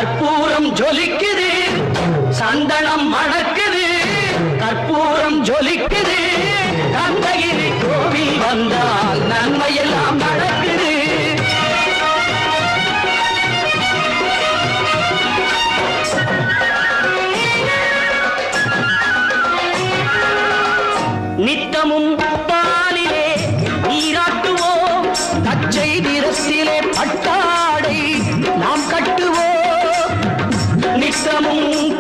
கற்பூரம் ஜொலிக்குது சந்தனம் மணக்குது கற்பூரம் ஜொலிக்குது கந்தகிரி கோவில் வந்தால் நன்மையெல்லாம் நடக்குது நித்தமும் பாலிலே நீராட்டுவோம் பச்சை நிறத்திலே பட்டாடை நாம் கட்டுவோம் நித்தமும்